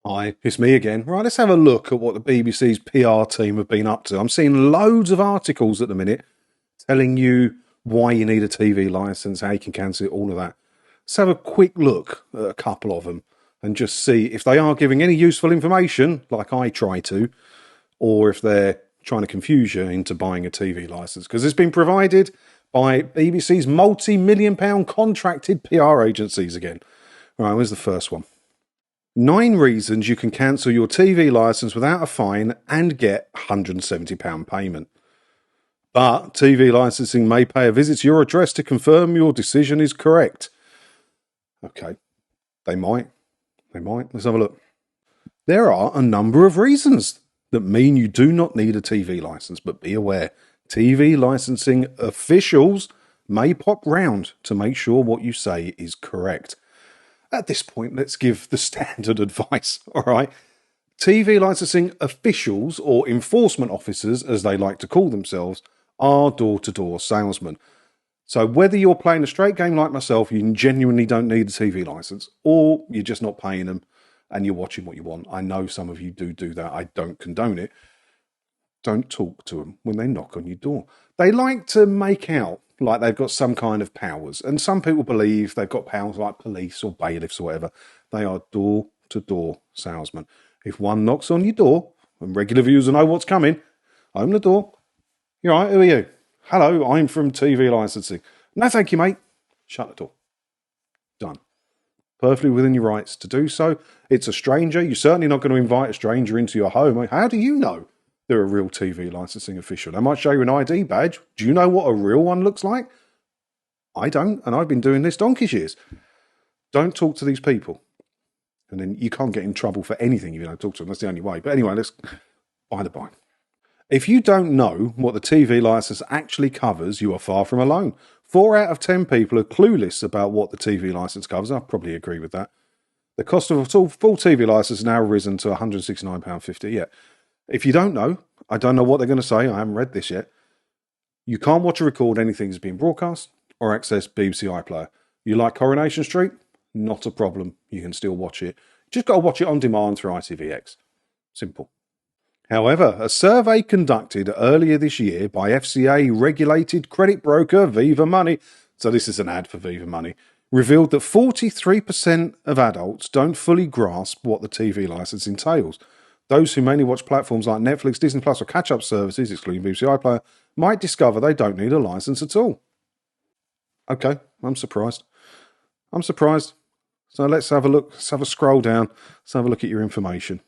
Hi, it's me again. Right, let's have a look at what the BBC's PR team have been up to. I'm seeing loads of articles at the minute telling you why you need a TV license, how you can cancel it, all of that. Let's have a quick look at a couple of them and just see if they are giving any useful information, like I try to, or if they're trying to confuse you into buying a TV license. Because it's been provided by BBC's multi-million-pound contracted PR agencies again. All right, where's the first one? 9 reasons you can cancel your TV licence without a fine and get £170 payment. But TV licensing may pay a visit to your address to confirm your decision is correct. Okay, they might. Let's have a look. There are a number of reasons that mean you do not need a TV licence, but be aware, TV licensing officials may pop round to make sure what you say is correct. At this point, let's give the standard advice, all right? TV licensing officials, or enforcement officers, as they like to call themselves, are door-to-door salesmen. So whether you're playing a straight game like myself, you genuinely don't need a TV license, or you're just not paying them and you're watching what you want. I know some of you do that. I don't condone it. Don't talk to them when they knock on your door. They like to make out like they've got some kind of powers. And some people believe they've got powers like police or bailiffs or whatever. They are door-to-door salesmen. If one knocks on your door, and regular viewers know what's coming, open the door. You're right, who are you? Hello, I'm from TV licensing. No, thank you, mate. Shut the door. Done. Perfectly within your rights to do so. It's a stranger. You're certainly not going to invite a stranger into your home. How do you know they're a real TV licensing official? They might show you an ID badge. Do you know what a real one looks like? I don't, and I've been doing this donkey's years. Don't talk to these people. And then you can't get in trouble for anything if you don't talk to them. That's the only way. But anyway, let's by the by. If you don't know what the TV license actually covers, you are far from alone. 4 out of 10 people are clueless about what the TV license covers. I probably agree with that. The cost of a full TV license has now risen to £169.50. Yeah. If you don't know, I don't know what they're going to say. I haven't read this yet. You can't watch or record anything that's being broadcast or access BBC iPlayer. You like Coronation Street? Not a problem. You can still watch it. Just got to watch it on demand through ITVX. Simple. However, a survey conducted earlier this year by FCA-regulated credit broker Viva Money, so this is an ad for Viva Money, revealed that 43% of adults don't fully grasp what the TV licence entails. Those who mainly watch platforms like Netflix, Disney Plus or catch-up services, excluding BBC iPlayer, might discover they don't need a licence at all. Okay, I'm surprised. So let's have a look. Let's have a scroll down. Let's have a look at your information.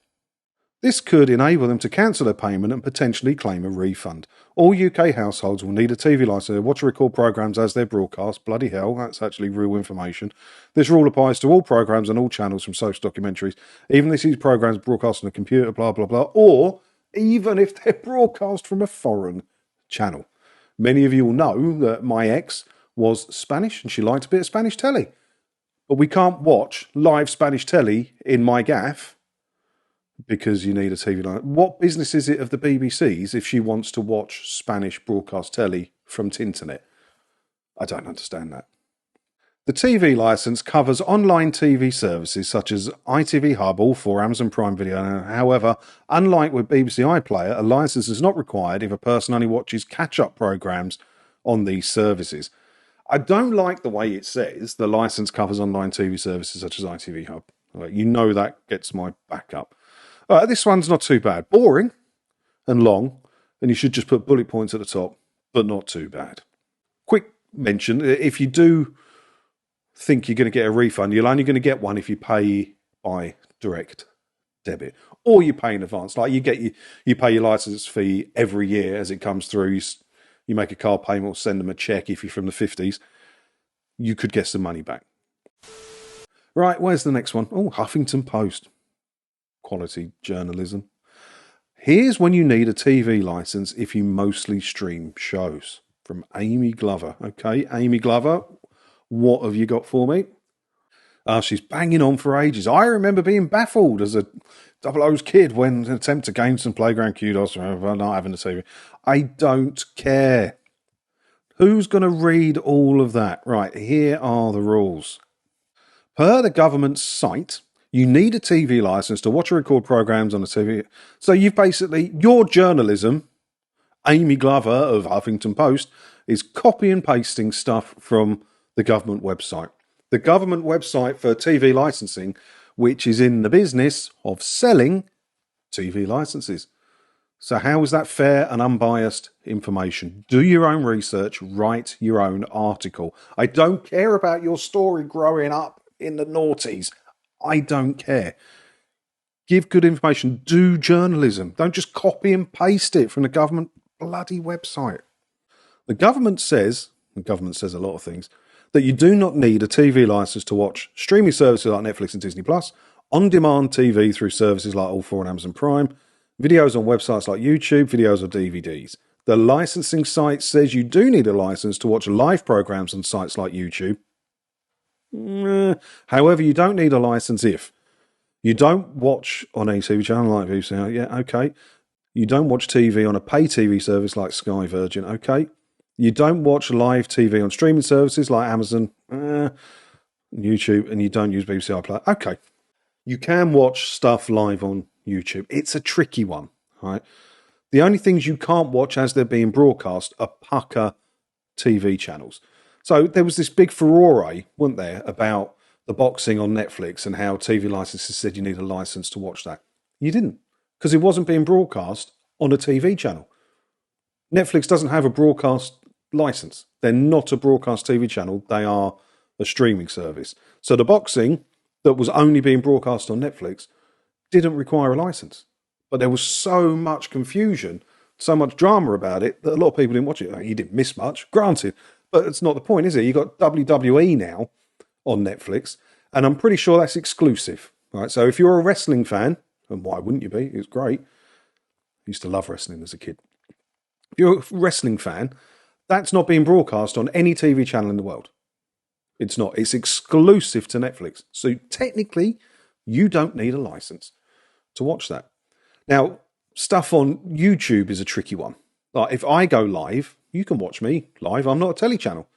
This could enable them to cancel their payment and potentially claim a refund. All UK households will need a TV licence to watch or record programmes as they're broadcast. Bloody hell, that's actually real information. This rule applies to all programmes and all channels from social documentaries, even if these programmes broadcast on a computer, blah, blah, blah, or even if they're broadcast from a foreign channel. Many of you will know that my ex was Spanish and she liked a bit of Spanish telly. But we can't watch live Spanish telly in my gaff because you need a TV line. What business is it of the BBC's if she wants to watch Spanish broadcast telly from Tinternet? I don't understand that. The TV licence covers online TV services such as ITV Hub, all for Amazon Prime Video. However, unlike with BBC iPlayer, a licence is not required if a person only watches catch-up programmes on these services. I don't like the way it says the licence covers online TV services such as ITV Hub. You know that gets my back up. This one's not too bad. Boring and long, and you should just put bullet points at the top, but not too bad. Quick mention, if you do think you're going to get a refund, you're only going to get one if you pay by direct debit or you pay in advance. Like you pay your licence fee every year as it comes through. You make a card payment or send them a cheque if you're from the 50s. You could get some money back. Right, where's the next one? Oh, Huffington Post. Quality journalism. Here's when you need a TV licence if you mostly stream shows. From Amy Glover. Okay, Amy Glover, what have you got for me? She's banging on for ages. I remember being baffled as a double O's kid when an attempt to gain some playground kudos for not having a TV. I don't care. Who's going to read all of that? Right, here are the rules. Per the government's site, You need a TV license to watch or record programs on a TV. So you've basically, your journalism, Amy Glover of Huffington Post, is copy and pasting stuff from the government website. The government website for TV licensing, which is in the business of selling TV licenses. So how is that fair and unbiased information? Do your own research, write your own article. I don't care about your story growing up in the noughties. I don't care. Give good information. Do journalism. Don't just copy and paste it from the government bloody website. The government says a lot of things, that you do not need a TV license to watch streaming services like Netflix and Disney+, on-demand TV through services like All4 and Amazon Prime, videos on websites like YouTube, videos or DVDs. The licensing site says you do need a license to watch live programs on sites like YouTube. However, you don't need a license if you don't watch on a TV channel like BBC. Yeah, okay. You don't watch TV on a pay TV service like Sky Virgin. Okay. You don't watch live TV on streaming services like Amazon, YouTube, and you don't use BBC iPlayer. Okay. You can watch stuff live on YouTube. It's a tricky one, right? The only things you can't watch as they're being broadcast are pucker TV channels. So there was this big furore, wasn't there, about the boxing on Netflix and how TV licenses said you need a license to watch that. You didn't, because it wasn't being broadcast on a TV channel. Netflix doesn't have a broadcast license. They're not a broadcast TV channel. They are a streaming service. So the boxing that was only being broadcast on Netflix didn't require a license. But there was so much confusion, so much drama about it that a lot of people didn't watch it. You didn't miss much, granted. But it's not the point, is it? You got WWE now on Netflix, and I'm pretty sure that's exclusive. Right? So if you're a wrestling fan, and why wouldn't you be? It's great. I used to love wrestling as a kid. If you're a wrestling fan, that's not being broadcast on any TV channel in the world. It's not. It's exclusive to Netflix. So technically, you don't need a license to watch that. Now, stuff on YouTube is a tricky one. Like if I go live, you can watch me live. I'm not a telly channel.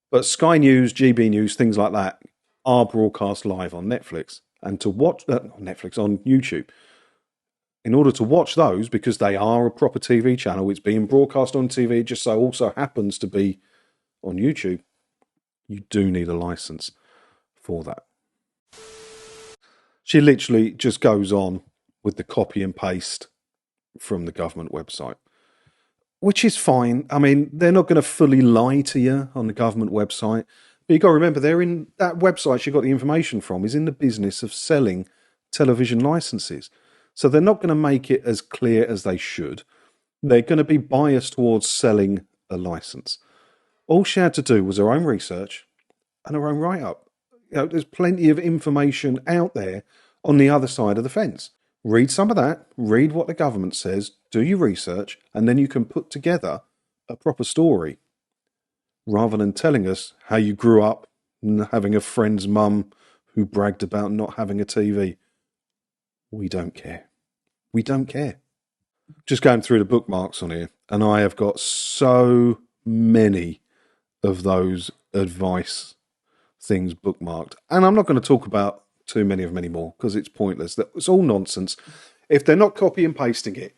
But Sky News, GB News, things like that are broadcast live on Netflix. And to watch that on Netflix, on YouTube, in order to watch those, because they are a proper TV channel, it's being broadcast on TV, just so also happens to be on YouTube, you do need a license for that. She literally just goes on with the copy and paste from the government website, which is fine. I mean, they're not going to fully lie to you on the government website. But you've got to remember, they're in that website she got the information from is in the business of selling television licenses. So they're not going to make it as clear as they should. They're going to be biased towards selling a license. All she had to do was her own research and her own write-up. You know, there's plenty of information out there on the other side of the fence. Read some of that, read what the government says, do your research, and then you can put together a proper story, rather than telling us how you grew up having a friend's mum who bragged about not having a TV. We don't care. We don't care. Just going through the bookmarks on here, and I have got so many of those advice things bookmarked. And I'm not going to talk about too many of them anymore because it's pointless. It's all nonsense. If they're not copy and pasting it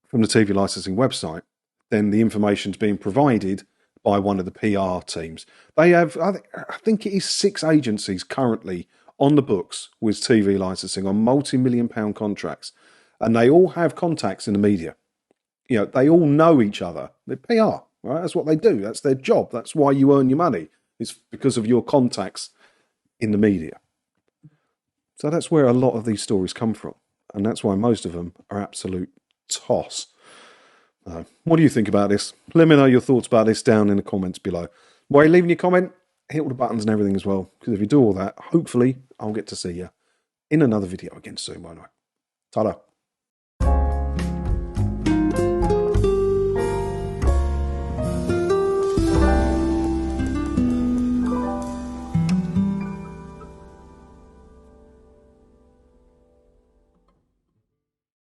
from the TV licensing website, then the information's being provided by one of the PR teams. They have, I think it is 6 agencies currently on the books with TV licensing on multi-million-pound contracts, and they all have contacts in the media. You know, they all know each other. They're PR, right? That's what they do. That's their job. That's why you earn your money. It's because of your contacts in the media. So that's where a lot of these stories come from, and that's why most of them are absolute toss. What do you think about this? Let me know your thoughts about this down in the comments below. While you're leaving your comment, hit all the buttons and everything as well, because if you do all that, hopefully I'll get to see you in another video again soon, won't I? Ta-da.